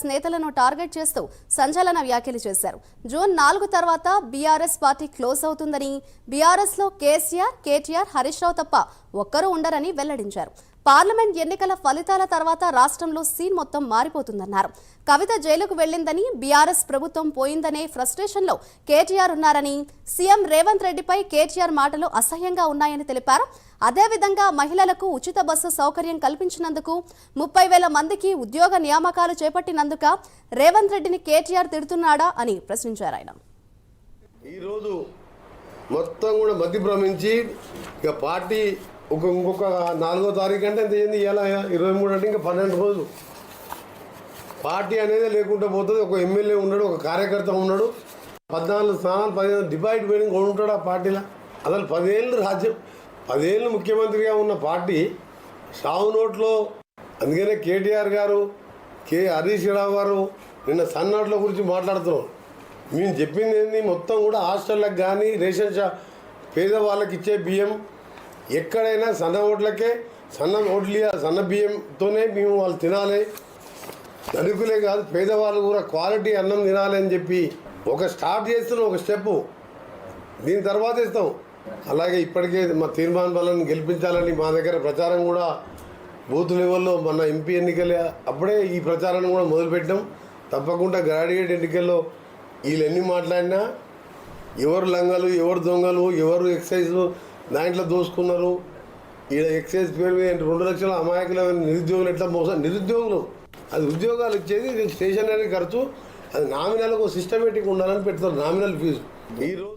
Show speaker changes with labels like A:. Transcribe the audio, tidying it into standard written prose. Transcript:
A: నేతలను టార్గెట్ చేస్తూ సంచలన వ్యాఖ్యలు చేశారు. జూన్ 4 తర్వాత బీఆర్ఎస్ పార్టీ క్లోజ్ అవుతుందని, బీఆర్ఎస్ లో కేసీఆర్, కేటీఆర్, హరీష్ రావు తప్ప ఒక్కరూ ఉండరని వెల్లడించారు. పార్లమెంట్ ఎన్నికల ఫలితాల తర్వాత రాష్ట్రంలో సీన్ మొత్తం మారిపోతుందన్నారు. కవిత జైలుకు వెళ్లిందని, బీఆర్ఎస్ ప్రభుత్వం పోయిందనే ఫ్రస్ట్రేషన్లో కేటీఆర్ ఉన్నారని, సీఎం రేవంత్ రెడ్డిపై కేటీఆర్ మాటలు అసహ్యంగా ఉన్నాయని తెలిపారు. అదేవిధంగా మహిళలకు ఉచిత బస్సు సౌకర్యం కల్పించినందుకు, 30,000 మందికి ఉద్యోగ నియామకాలు చేపట్టినందుక రేవంత్ రెడ్డిని కేటీఆర్ తిడుతున్నాడా అని ప్రశ్నించారు. ఆయన
B: ఈరోజు మొత్తం కూడా మధ్య భ్రమించి ఇక పార్టీ ఇంకొక 4వ తారీఖు అంటే ఎంత అయింది, ఇలా 23 అంటే ఇంకా 12 రోజులు పార్టీ అనేది లేకుండా పోతుంది. ఒక ఎమ్మెల్యే ఉన్నాడు, ఒక కార్యకర్త ఉన్నాడు, 14 స్థానాలు 15 డిబైట్ పోయిన ఉంటాడు ఆ పార్టీలో. అసలు 10 ఏళ్ళు రాజ్యం, 10 ఏళ్ళు ముఖ్యమంత్రిగా ఉన్న పార్టీ సావు నోట్లో. అందుకనే కేటీఆర్ గారు, హరీష్ రావు గారు నిన్న సన్నోట్ల గురించి మాట్లాడుతున్నాం. మేము చెప్పింది ఏంది, మొత్తం కూడా హాస్టళ్ళకి కానీ రేషన్ షాప్ పేదవాళ్ళకి ఇచ్చే బియ్యం ఎక్కడైనా సన్న ఓట్లకే, సన్న బియ్యంతోనే మేము వాళ్ళు తినాలి. ధనికులే కాదు పేదవాళ్ళు కూడా క్వాలిటీ అన్నం తినాలి అని చెప్పి ఒక స్టార్ట్ చేస్తున్నాం, ఒక స్టెప్పు. దీని తర్వాత ఇస్తాం. అలాగే ఇప్పటికే మా తీర్మాన బలాన్ని గెలిపించాలని మా దగ్గర ప్రచారం కూడా బూత్ లెవెల్లో మన ఎంపీ ఎన్నికలు అప్పుడే ఈ ప్రచారాన్ని కూడా మొదలుపెట్టాం. తప్పకుండా గ్రాడ్యుయేట్ ఎన్నికల్లో వీళ్ళు ఎన్ని మాట్లాడినా, ఎవరు లంగలు, ఎవరు దొంగలు, ఎవరు ఎక్సైజ్ దాంట్లో దోసుకున్నారు, ఈడ ఎక్సైజ్ పేరు మీద 2 లక్షల అమాయకుల నిరుద్యోగులు ఎట్లా మోసం. నిరుద్యోగులు అది ఉద్యోగాలు ఇచ్చేది స్టేషనరీ ఖర్చు, అది నామినల్కు సిస్టమేటిక్ ఉండాలని పెడతారు నామినల్ ఫీజు. ఈరోజు